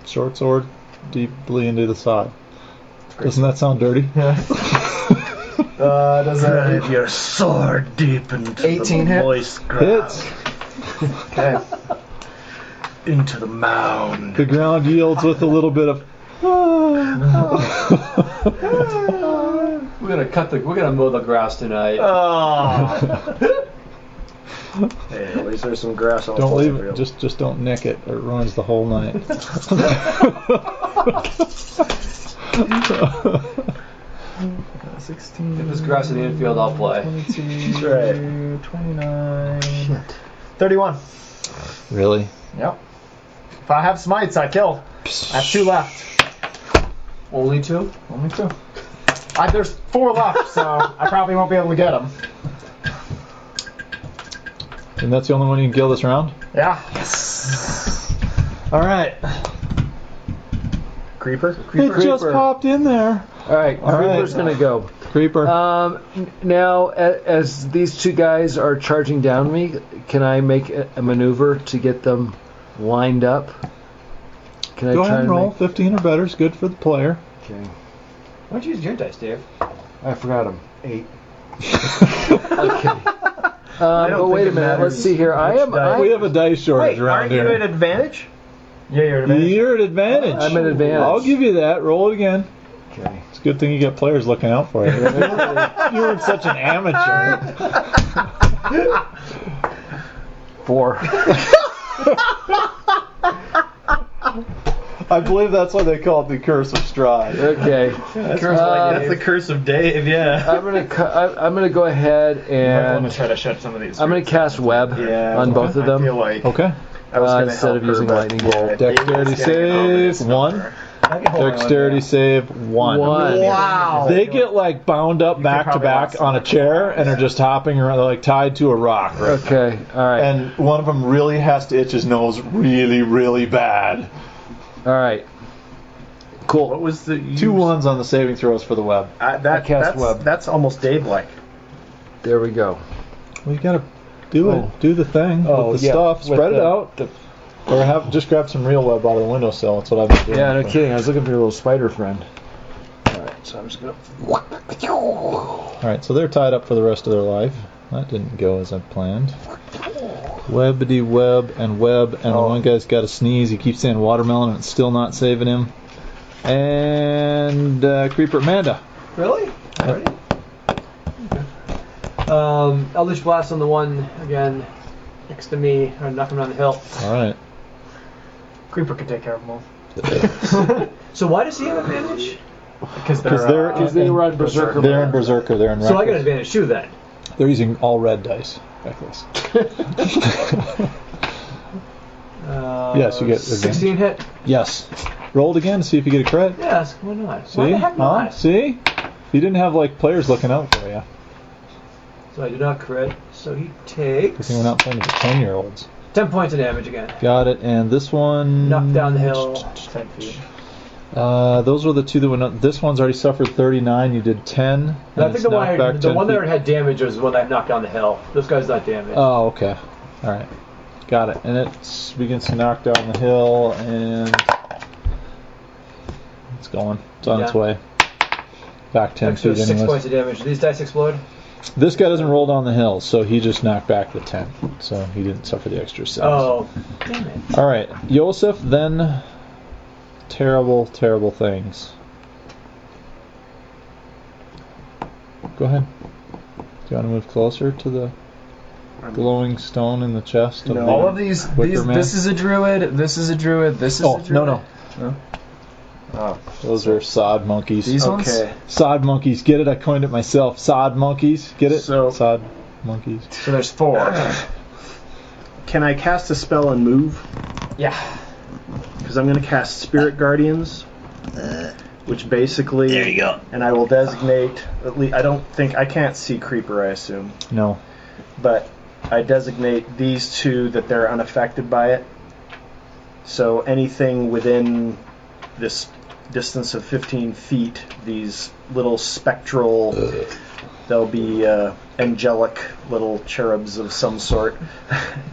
short sword deeply into the side. Doesn't that sound dirty? Does Drive your sword deep into 18 the hit? moist ground. Hits. Okay. Into the mound. The ground yields with a little bit of. We're gonna mow the grass tonight. Oh. Hey, at least there's some grass on Don't the leave field. it. Just don't nick it. It ruins the whole night. 16. If there's grass in the infield, I'll play. 22, Right. 29. 31. Really? Yep. If I have smites, I kill. I have 2 left. Only 2? Only 2. There's 4 left, so I probably won't be able to get them. And that's the only one you can kill this round? Yeah. Alright. Creeper? It just popped in there. all right, All right. Creeper's gonna go. Creeper. Now, as these 2 guys are charging down me, can I make a maneuver to get them lined up? Can I Go try ahead and roll. make? 15 or better is good for the player. Okay. Why don't you use your dice, Dave? I forgot them. 8. Okay. But don't wait think a it minute. Let's matters see here. We have a dice shortage Wait, around aren't you here. at advantage? Yeah, you're at advantage. You're at advantage. I'm at advantage. I'll give you that. Roll it again. Okay. It's a good thing you got players looking out for you. You were such an amateur. 4. I believe that's why they call it the Curse of STRAHD. Okay. That's the curse of Dave. Yeah. I'm gonna go ahead I'm gonna and try to shut some of these. I'm gonna cast web on both of I feel them like Okay. I was gonna instead help of her, using but lightning yeah, bolt. Dexterity Dave's gonna get over save this 1. number. I can hold my own, Dexterity yeah. save 1. One. Wow. They get like bound up You could back to probably back lost on a some. chair and are just hopping around. They're like tied to a rock. Right? Okay. All right. And one of them really has to itch his nose really, really bad. All right. What Cool. was the 2 1s on the saving throws for the web. That's almost Dave-like. There we go. Well, you gotta do Oh. it. Do the thing with the stuff. Spread it out. Or just grab some real web out of the windowsill. That's what I've been doing. Yeah, no kidding. I was looking for your little spider friend. All right. So I'm just gonna. Alright, so they're tied up for the rest of their life. That didn't go as I planned. Webbity web, and one guy's got a sneeze. He keeps saying watermelon, and it's still not saving him. And Creeper Amanda. Really? Already? Okay. Eldritch Blast on the one again next to me. I'm knocking him down the hill. Alright. Creeper can take care of them all. So why does he have advantage? Because they were on Berserker. They're in Berserker, they're in So I got Reckless. advantage too then. They're using all red dice. Reckless. Yes, you get 16 hit. Yes. Roll it again to see if you get a crit. Yes, why not? See? Why the heck not? See? You didn't have like players looking out for you. So I do not crit. So he Because takes we're not playing with 10-year-olds. 10 points of damage again. Got it. And this one. Knocked down the hill. 10 feet. Those were the two that went up. This one's already suffered 39. You did 10. I and think it's the one, knocked back the 10 one feet. that had damage was the one that knocked down the hill. This guy's not damaged. Oh, okay. All right. Got it. And it begins to knock down the hill, and it's going. It's on its Yeah. way. Back 10 Extra feet 6 anyways. points of damage. Do these dice explode? This guy doesn't roll down the hill, so he just knocked back the 10. So he didn't suffer the extra 7. Oh, damn it. All right. Yosef, then terrible, terrible things. Go ahead. Do you want to move closer to the glowing stone in the chest? Of the All of these Wicker Man? this is a druid, this is a druid, this is a druid. no. Oh. Those are sod monkeys. These ones? Okay. Sod monkeys. Get it? I coined it myself. Sod monkeys. Get it? So- Sod monkeys. So there's 4. Can I cast a spell and move? Yeah. Because I'm going to cast Spirit Guardians, which basically. There you go. And I will designate. I can't see Creeper, I assume. No. But I designate these two that they're unaffected by it. So anything within this distance of 15 feet, these little spectral, they'll be angelic little cherubs of some sort.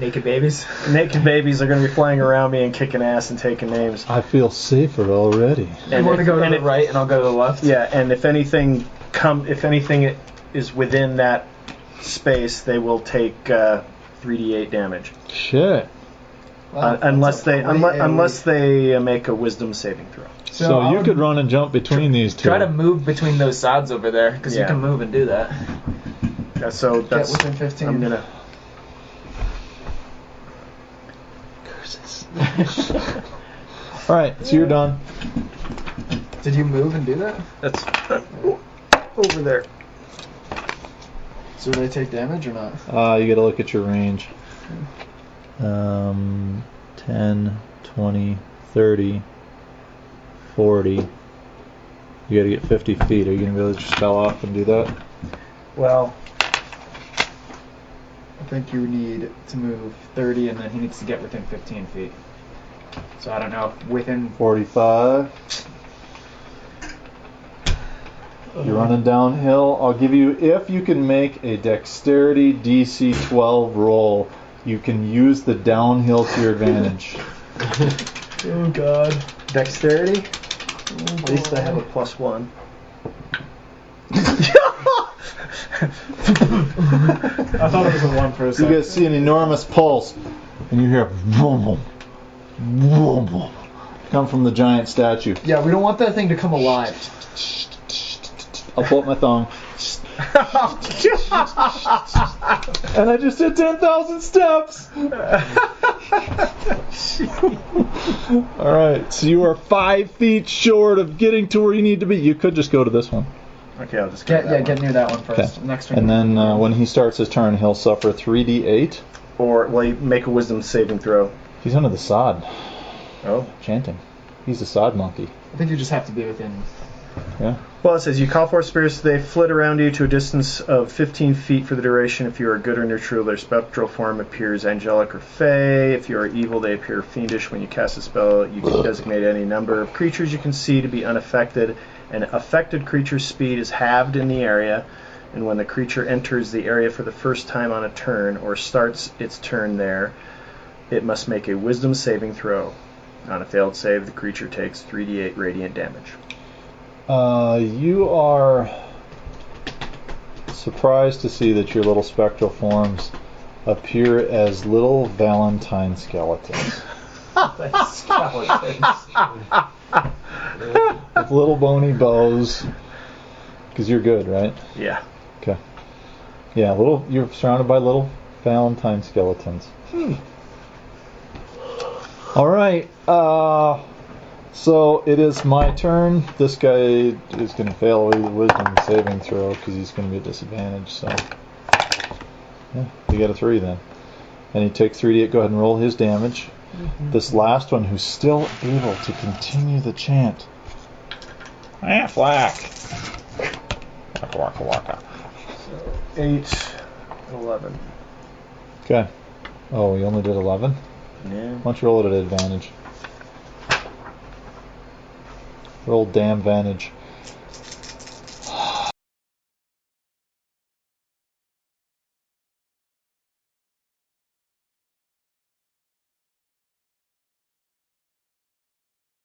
Naked babies. Naked babies are going to be flying around me and kicking ass and taking names. I feel safer already. You want to go to the right and I'll go to the left? Yeah, and if anything is within that space, they will take 3d8 damage. Shit. Wow, unless that's they make a wisdom saving throw. So you could run and jump between these two. Try to move between those sods over there, because you Yeah. can move and do that. Yeah, so that's within 15. I'm gonna. Curses. All right, so you're done. Did you move and do that? That's over there. So do they take damage or not? You got to look at your range. 10, 20, 30, 40. You got to get 50 feet. Are you going to be able to just fell off and do that? Well, I think you need to move 30, and then he needs to get within 15 feet. So I don't know, within... 45. You're running downhill. I'll give you, if you can make a dexterity DC 12 roll, you can use the downhill to your advantage. Oh god. dexterity. At least I have a +1. I thought it was a 1 for a You second. guys see an enormous pulse, and you hear boom, boom, boom, boom, come from the giant statue. Yeah, we don't want that thing to come alive. I'll pull up my thong. And I just did 10,000 steps. All right, so you are 5 feet short of getting to where you need to be. You could just go to this one. Okay, I'll just get Get near that one first. Okay. Next one. And then when he starts his turn, he'll suffer 3d8. Or, well, you make a wisdom saving throw. He's under the sod, Oh. chanting. He's a sod monkey. I think you just have to be within. Yeah. Well, it says you call forth spirits. They flit around you to a distance of 15 feet for the duration. If you are good or neutral, their spectral form appears angelic or fey. If you are evil, they appear fiendish. When you cast a spell, you can designate any number of creatures you can see to be unaffected. An affected creature's speed is halved in the area, and when the creature enters the area for the first time on a turn or starts its turn there, it must make a wisdom saving throw. On a failed save, the creature takes 3d8 radiant damage. You are surprised to see that your little spectral forms appear as little Valentine skeletons. With little bony bows. Because you're good, right? Yeah. Okay. Yeah, you're surrounded by little Valentine skeletons. All right. So it is my turn. This guy is going to fail a wisdom saving throw because he's going to be at disadvantage. So, yeah, you got a 3 then. And he takes 3d8. Go ahead and roll his damage. This last one, who's still able to continue the chant. Flack. Waka waka waka. 8, 11. Okay. Oh, you only did 11? Yeah. Why don't you roll it at advantage? Roll damn advantage.